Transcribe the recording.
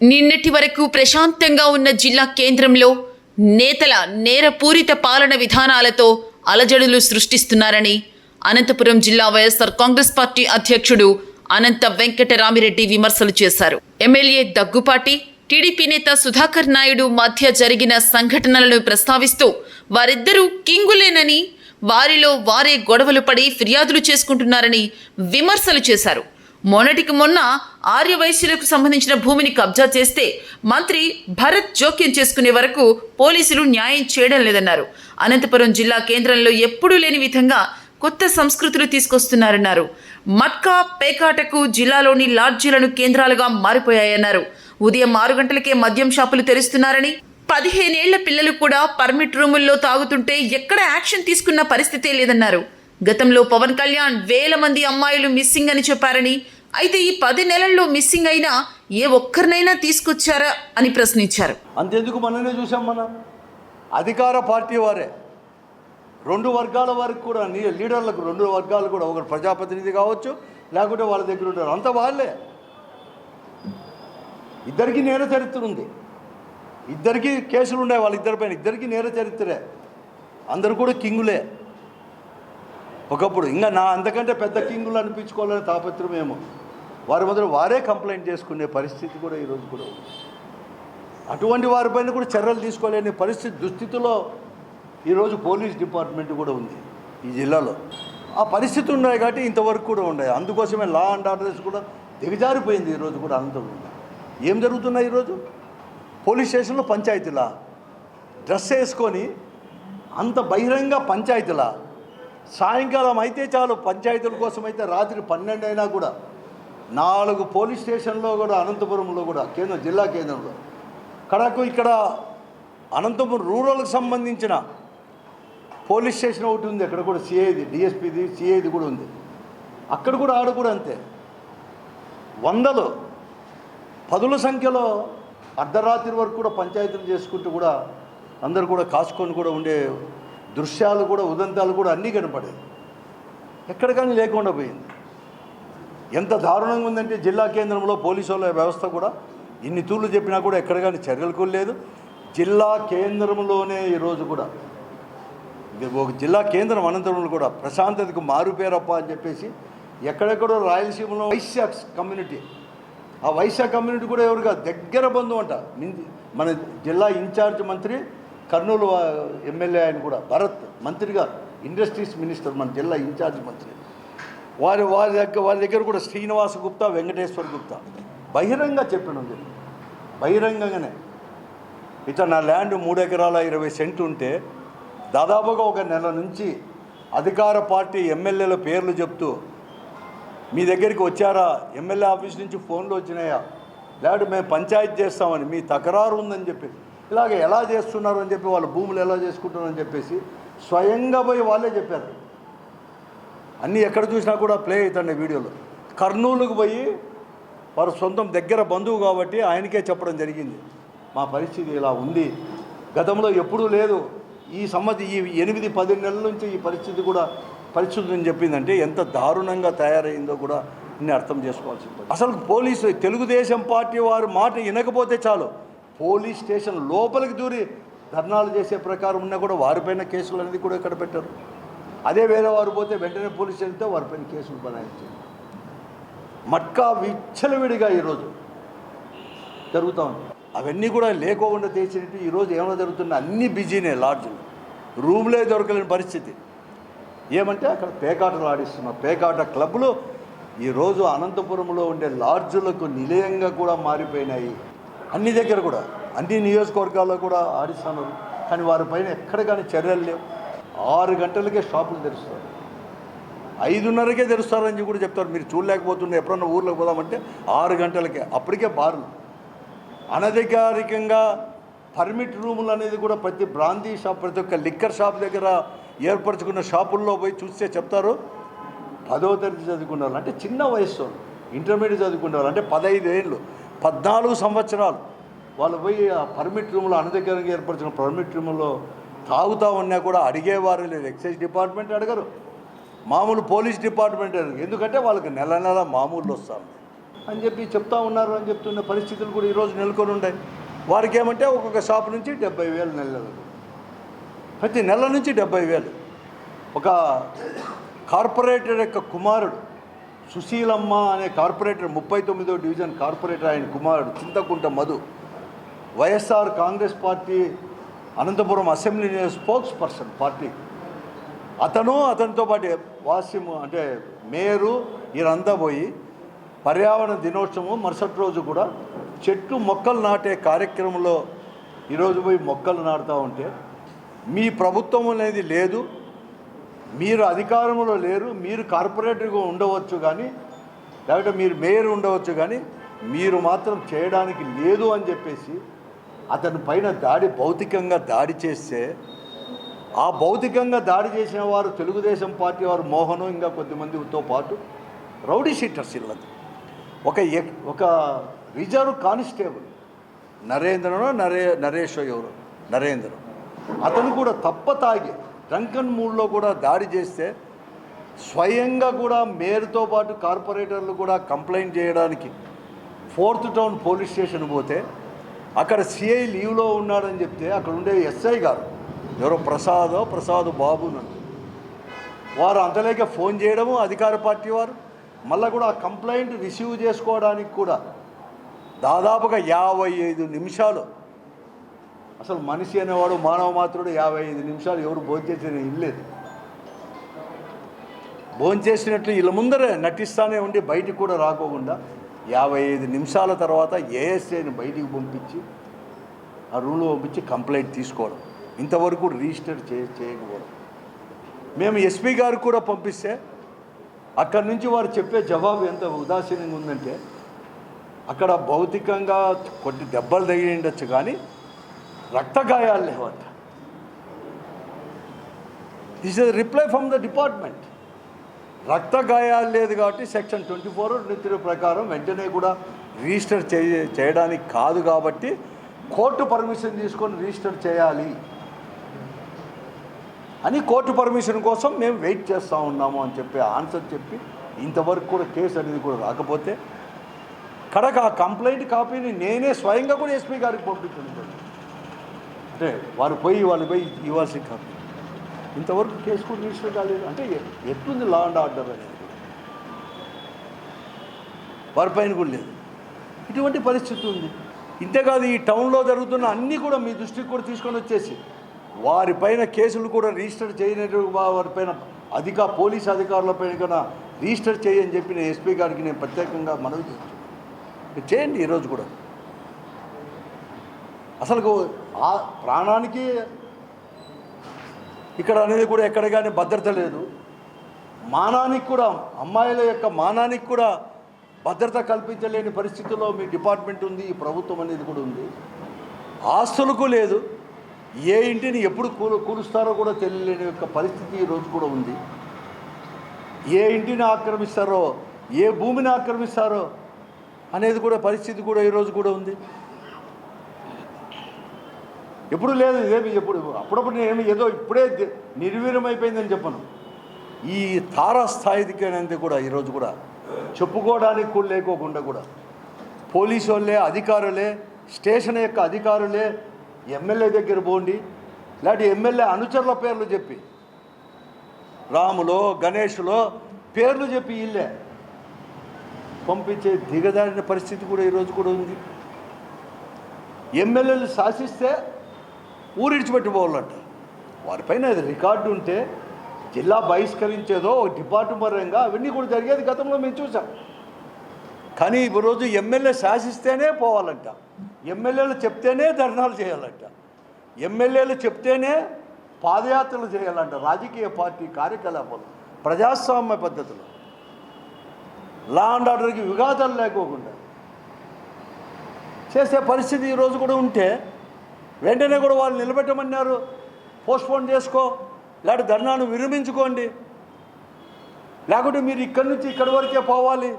నిన్నటి వరకు ప్రశాంతంగా ఉన్న జిల్లా కేంద్రంలో నేతల నేరపూరిత పాలన విధానాలతో అలజడులు సృష్టిస్తున్నారని అనంతపురం జిల్లా వైఎస్ఆర్ కాంగ్రెస్ పార్టీ అధ్యక్షుడు అనంత వెంకటరామిరెడ్డి విమర్శలు చేశారు. ఎమ్మెల్యే దగ్గుపాటి, టీడీపీ నేత సుధాకర్ నాయుడు మధ్య జరిగిన సంఘటనలను ప్రస్తావిస్తూ వారిద్దరూ కింగులేనని, వారిలో వారే గొడవలు పడి ఫిర్యాదులు చేసుకుంటున్నారని విమర్శలు చేశారు. మొన్నటికి మొన్న ఆర్యవైశ్యులకు సంబంధించిన భూమిని కబ్జా చేస్తే మంత్రి భరత్ జోక్యం చేసుకునే వరకు పోలీసులు న్యాయం చేయడం లేదన్నారు. అనంతపురం జిల్లా కేంద్రంలో ఎప్పుడూ లేని విధంగా కొత్త సంస్కృతులు తీసుకొస్తున్నారన్నారు. మట్కా పేకాటకు జిల్లాలోని లాడ్జీలను కేంద్రాలుగా మారిపోయాయన్నారు. ఉదయం 6 గంటలకే మద్యం షాపులు తెరుస్తున్నారని, 15 ఏళ్ల పిల్లలు కూడా పర్మిట్ రూముల్లో తాగుతుంటే ఎక్కడ యాక్షన్ తీసుకున్న పరిస్థితే లేదన్నారు. గతంలో పవన్ కళ్యాణ్ 1000 మంది అమ్మాయిలు మిస్సింగ్ అని చెప్పారని, అయితే ఈ 10 నెలల్లో మిస్సింగ్ అయినా ఏ ఒక్కరినైనా తీసుకొచ్చారా అని ప్రశ్నించారు. అంతెందుకు మననే చూసాం, మన అధికార పార్టీ వారే 2 వర్గాల వారికి కూడా లీడర్లకు 2 వర్గాలు కూడా, ఒకరు ప్రజాప్రతినిధి కావచ్చు లేకుంటే వాళ్ళ దగ్గర ఉంటారు, అంత వాళ్ళే. ఇద్దరికీ నేర చరిత్ర ఉంది, ఇద్దరికీ కేసులు ఉన్నాయి, వాళ్ళిద్దరిపైన ఇద్దరికీ నేర చరిత్రే. అందరూ కూడా కింగులే ఒకప్పుడు. ఇంకా అంతకంటే పెద్ద కింగులు అనిపించుకోవాలని తాపత్రం ఏమో. వారి మొదలు వారే కంప్లైంట్ చేసుకునే పరిస్థితి కూడా ఈరోజు కూడా ఉంది. అటువంటి వారిపైన కూడా చర్యలు తీసుకోలేని పరిస్థితి, దుస్థితిలో ఈరోజు పోలీస్ డిపార్ట్మెంట్ కూడా ఉంది ఈ జిల్లాలో. ఆ పరిస్థితి ఉన్నాయి కాబట్టి ఇంతవరకు కూడా ఉన్నాయి. అందుకోసమే లా అండ్ ఆర్డర్స్ కూడా దిగజారిపోయింది ఈరోజు కూడా. అనంతపురం ఏం జరుగుతున్నాయి ఈరోజు? పోలీస్ స్టేషన్లో పంచాయతీలా, డ్రెస్ వేసుకొని అంత బహిరంగ పంచాయతీలా. సాయంకాలం అయితే చాలు, పంచాయతీల కోసం అయితే రాత్రి 12 అయినా కూడా 4 పోలీస్ స్టేషన్లో కూడా అనంతపురంలో కూడా జిల్లా కేంద్రంలో కడకు ఇక్కడ అనంతపురం రూరల్కి సంబంధించిన పోలీస్ స్టేషన్ ఒకటి ఉంది. అక్కడ కూడా సిఐది, డిఎస్పీది, సిఐది కూడా ఉంది. అక్కడ కూడా ఆడ కూడా అంతే, వందలు 10ల సంఖ్యలో అర్ధరాత్రి వరకు కూడా పంచాయతీలు చేసుకుంటూ కూడా అందరు కూడా కాసుకొని కూడా ఉండే దృశ్యాలు కూడా, ఉదంతాలు కూడా అన్నీ కనపడేది. ఎక్కడ కానీ లేకుండా పోయింది. ఎంత దారుణంగా ఉందంటే జిల్లా కేంద్రంలో పోలీసు వాళ్ళ వ్యవస్థ కూడా ఇన్ని తూర్లు చెప్పినా కూడా ఎక్కడ కానీ చర్యలు కూడా లేదు. జిల్లా కేంద్రంలోనే ఈరోజు కూడా ఒక జిల్లా కేంద్రం అనంతపురంలో కూడా ప్రశాంతతకు మారుపేరప్ప అని చెప్పేసి ఎక్కడెక్కడో రాయలసీమలో వైశ్య కమ్యూనిటీ, ఆ వైశ్య కమ్యూనిటీ కూడా ఎవరుగా దగ్గర బంధువు అంట. మన జిల్లా ఇన్ఛార్జ్ మంత్రి, కర్నూలు ఎమ్మెల్యే ఆయన కూడా భరత్ మంత్రిగా, ఇండస్ట్రీస్ మినిస్టర్, మన జిల్లా ఇన్ఛార్జ్ మంత్రి. వారి దగ్గర కూడా శ్రీనివాస గుప్తా, వెంకటేశ్వర గుప్తా బహిరంగ చెప్పినది, బహిరంగంగానే ఇట్లా నా ల్యాండ్ 3 ఎకరాల 20 సెంట్లు ఉంటే దాదాపుగా 1 నెల నుంచి అధికార పార్టీ ఎమ్మెల్యేల పేర్లు చెప్తూ మీ దగ్గరికి వచ్చారా, ఎమ్మెల్యే ఆఫీస్ నుంచి ఫోన్లు వచ్చినాయా, లేకపోతే మేము పంచాయతీ చేస్తామని మీ తకరారు ఉందని చెప్పి ఇలాగ ఎలా చేస్తున్నారు అని చెప్పి, వాళ్ళ భూములు ఎలా చేసుకుంటున్నారు అని చెప్పేసి స్వయంగా పోయి వాళ్ళే చెప్పారు. అన్నీ ఎక్కడ చూసినా కూడా ప్లే అవుతున్నాయి వీడియోలో. కర్నూలుకు పోయి వారు సొంతం దగ్గర బంధువు కాబట్టి ఆయనకే చెప్పడం జరిగింది, మా పరిస్థితి ఇలా ఉంది, గతంలో ఎప్పుడూ లేదు, ఈ 8-10 నెలల నుంచి ఈ పరిస్థితి కూడా పరిస్థితులని చెప్పిందంటే ఎంత దారుణంగా తయారైందో కూడా నేను అర్థం చేసుకోవాల్సింది. అసలు పోలీసు తెలుగుదేశం పార్టీ వారు మాట వినకపోతే చాలు, పోలీస్ స్టేషన్ లోపలికి దూరి ధర్నాలు చేసే ప్రకారం ఉన్నా కూడా వారిపైన కేసులు అనేది కూడా ఇక్కడ పెట్టారు. అదే వేరే వారు పోతే వెంటనే పోలీస్ స్టేషన్తో వారిపైన కేసులు బనాయించారు. మట్కా విచ్చలవిడిగా ఈరోజు జరుగుతూ ఉంది. అవన్నీ కూడా లేకోకుండా తెచ్చినట్టు ఈరోజు ఏమైనా జరుగుతున్నా అన్నీ బిజీనే. లాడ్జ్లు, రూమ్లే దొరకలేని పరిస్థితి. ఏమంటే అక్కడ పేకాటలు ఆడిస్తున్నారు. పేకాట క్లబ్లు ఈరోజు అనంతపురంలో ఉండే లాడ్జులకు నిలయంగా కూడా మారిపోయినాయి. అన్ని దగ్గర కూడా, అన్ని నియోజకవర్గాల్లో కూడా ఆడిస్తున్నారు. కానీ వారిపైన ఎక్కడ కానీ చర్యలు లేవు. 6 గంటలకే షాపులు తెరుస్తారు, 5:30కే తెరుస్తారని కూడా చెప్తారు. మీరు చూడలేకపోతున్నారు, ఎప్పుడన్నా ఊర్లోకి పోదామంటే 6 గంటలకే. అప్పటికే బార్లు అనధికారికంగా పర్మిట్ రూములు అనేది కూడా ప్రతి బ్రాందీ షాప్, ప్రతి ఒక్క లిక్కర్ షాప్ దగ్గర ఏర్పరచుకున్న షాపుల్లో పోయి చూస్తే చెప్తారు 10వ తరగతి చదువుకునే వాళ్ళు, అంటే చిన్న వయస్సు, ఇంటర్మీడియట్ చదువుకునే వాళ్ళు, అంటే 15 ఏళ్ళు 14 సంవత్సరాలు వాళ్ళు పోయి ఆ పర్మిట్ రూమ్లో, అనధికారంగా ఏర్పరిచిన పర్మిట్ రూమ్లో తాగుతూ ఉన్నా కూడా అడిగేవారు లేదు. ఎక్సైజ్ డిపార్ట్మెంట్ అడగరు, మామూలు పోలీస్ డిపార్ట్మెంట్ అడగరు. ఎందుకంటే వాళ్ళకి నెల నెల మామూలు వస్తారు. అని చెప్పి చెప్తా ఉన్నారు అని చెప్తున్న పరిస్థితులు కూడా ఈరోజు నెలకొని ఉన్నాయి. వారికి ఏమంటే ఒక్కొక్క షాప్ నుంచి 70,000 నెలలు, ప్రతి నెల నుంచి 70,000. ఒక కార్పొరేటర్ యొక్క కుమారుడు సుశీలమ్మ అనే కార్పొరేటర్, 39వ డివిజన్ కార్పొరేటర్, ఆయన కుమారుడు Chinthakunta Madhu YSR Congress party Anantapur assembly spokesperson party, అతనితో పాటు వాసిము అంటే మేయరు వీరంతా పోయి పర్యావరణ దినోత్సవం మరుసటి రోజు కూడా చెట్లు మొక్కలు నాటే కార్యక్రమంలో ఈరోజు పోయి మొక్కలు నాటుతూ ఉంటే, మీ ప్రభుత్వం అనేది లేదు, మీరు అధికారంలో లేరు, మీరు కార్పొరేటర్గా ఉండవచ్చు కానీ, లేకపోతే మీరు మేయర్ ఉండవచ్చు కానీ మీరు మాత్రం చేయడానికి లేదు అని చెప్పేసి అతని పైన భౌతికంగా దాడి చేస్తే, ఆ భౌతికంగా దాడి చేసిన వారు తెలుగుదేశం పార్టీ వారు మోహను ఇంకా కొద్దిమందితో పాటు రౌడీ షీటర్స్ ఇల్లది. ఒక రిజర్వ్ కానిస్టేబుల్ నరేష్ ఎవరు నరేంద్ర, అతను కూడా తాగి డ్రంకన్ మూడ్లో కూడా దాడి చేస్తే స్వయంగా కూడా మేయర్తో పాటు కార్పొరేటర్లు కూడా కంప్లైంట్ చేయడానికి 4th టౌన్ పోలీస్ స్టేషన్ పోతే అక్కడ సిఐ లీవ్లో ఉన్నాడని చెప్తే అక్కడ ఉండే ఎస్ఐ గారు ఎవరో ప్రసాద్ బాబు నన్ను వారు అంతలేక ఫోన్ చేయడము, అధికార పార్టీ వారు మళ్ళీ కూడా ఆ కంప్లైంట్ రిసీవ్ చేసుకోవడానికి కూడా దాదాపుగా 55 నిమిషాలు. అసలు మనిషి అనేవాడు మానవ మాత్రుడు 55 నిమిషాలు ఎవరు భోంచేసిన ఇల్లేదు. భోంచేసినట్లు వీళ్ళ ముందరే నటిస్తానే ఉండి బయటికి కూడా రాకోకుండా 55 నిమిషాల తర్వాత ఏఎస్ఐని బయటికి పంపించి ఆ రూమ్లో పంపించి కంప్లైంట్ తీసుకోవడం, ఇంతవరకు రిజిస్టర్ చేయకపోవడం. మేము ఎస్పీ గారికి కూడా పంపిస్తే అక్కడి నుంచి వారు చెప్పే జవాబు ఎంత ఉదాసీనంగా ఉందంటే, అక్కడ భౌతికంగా కొన్ని దెబ్బలు తగిలి ఉండొచ్చు కానీ రక్త గాయాలు లేవంట. This is reply from the department. రక్త గాయాలు లేదు కాబట్టి సెక్షన్ 24 ప్రకారం వెంటనే కూడా రిజిస్టర్ చేయడానికి కాదు కాబట్టి కోర్టు పర్మిషన్ తీసుకొని రిజిస్టర్ చేయాలి అని కోర్టు పర్మిషన్ కోసం మేము వెయిట్ చేస్తూ ఉన్నాము అని చెప్పి ఆన్సర్ చెప్పి ఇంతవరకు కూడా కేసు అనేది కూడా రాకపోతే కడక ఆ కంప్లైంట్ కాపీని నేనే స్వయంగా కూడా ఎస్పీ గారికి పంపించాను. అంటే వాళ్ళు పోయి ఇవ్వాల్సిన కాపీ ఇంతవరకు కేసు కూడా రిజిస్టర్ కాలేదు. అంటే ఎట్లుంది లా అండ్ ఆర్డర్ అనేది వారిపైన కూడా లేదు. ఇటువంటి పరిస్థితి ఉంది. ఇంతేకాదు ఈ టౌన్లో జరుగుతున్న అన్నీ కూడా మీ దృష్టికి కూడా తీసుకొని వచ్చేసి వారిపైన కేసులు కూడా రిజిస్టర్ చేయనట్టు వారిపైన పోలీస్ అధికారులపైన కన్నా రిజిస్టర్ చేయని చెప్పి నేను ఎస్పీ గారికి నేను ప్రత్యేకంగా మనవి చేయండి. ఈరోజు కూడా అసలు ఆ ప్రాణానికి ఇక్కడ అనేది కూడా ఎక్కడ కానీ భద్రత లేదు. మానానికి కూడా అమ్మాయిల యొక్క మానానికి కూడా భద్రత కల్పించలేని పరిస్థితుల్లో మీ డిపార్ట్మెంట్ ఉంది, ఈ ప్రభుత్వం అనేది కూడా ఉంది. ఆస్తులకు లేదు, ఏ ఇంటిని ఎప్పుడు కూలుస్తారో కూడా తెలియలేని యొక్క పరిస్థితి ఈరోజు కూడా ఉంది. ఏ ఇంటిని ఆక్రమిస్తారో, ఏ భూమిని ఆక్రమిస్తారో అనేది కూడా పరిస్థితి కూడా ఈరోజు కూడా ఉంది. ఎప్పుడు లేదు ఇదేమి, అప్పుడప్పుడు నేను ఏదో ఇప్పుడే నిర్వీర్యమైపోయిందని చెప్పను. ఈ తారాస్థాయికి అనేది కూడా ఈరోజు కూడా చెప్పుకోవడానికి కూడా లేకోకుండా కూడా పోలీసు వాళ్ళే, అధికారులే, స్టేషన్ యొక్క అధికారులే ఎమ్మెల్యే దగ్గర పోండి, లేకపోతే ఎమ్మెల్యే అనుచరుల పేర్లు చెప్పి రాములో గణేష్లో పేర్లు చెప్పి ఇల్లే పంపించే దిగజారిన పరిస్థితి కూడా ఈరోజు కూడా ఉంది. ఎమ్మెల్యేలు శాసిస్తే ఊరిడిచిపెట్టిపోవాలంట. వారిపైన అది రికార్డు ఉంటే జిల్లా బహిష్కరించేదో డిపార్ట్మెంట్ పరంగా అవన్నీ కూడా జరిగేది గతంలో మేము చూసాం. కానీ ఈరోజు ఎమ్మెల్యే శాసిస్తేనే పోవాలంట, ఎమ్మెల్యేలు చెప్తేనే ధర్నాలు చేయాలంట, ఎమ్మెల్యేలు చెప్తేనే పాదయాత్రలు చేయాలంట. రాజకీయ పార్టీ కార్యకలాపాలు ప్రజాస్వామ్య పద్ధతిలో లా అండ్ ఆర్డర్కి విఘాతాలు లేకోకుండా చేసే పరిస్థితి ఈరోజు కూడా ఉంటే వెంటనే కూడా వాళ్ళు నిలబెట్టమన్నారు, పోస్ట్పోన్ చేసుకో, లేకపోతే ధర్నాను విరమించుకోండి, లేకుంటే మీరు ఇక్కడి నుంచి ఇక్కడి వరకే పోవాలి,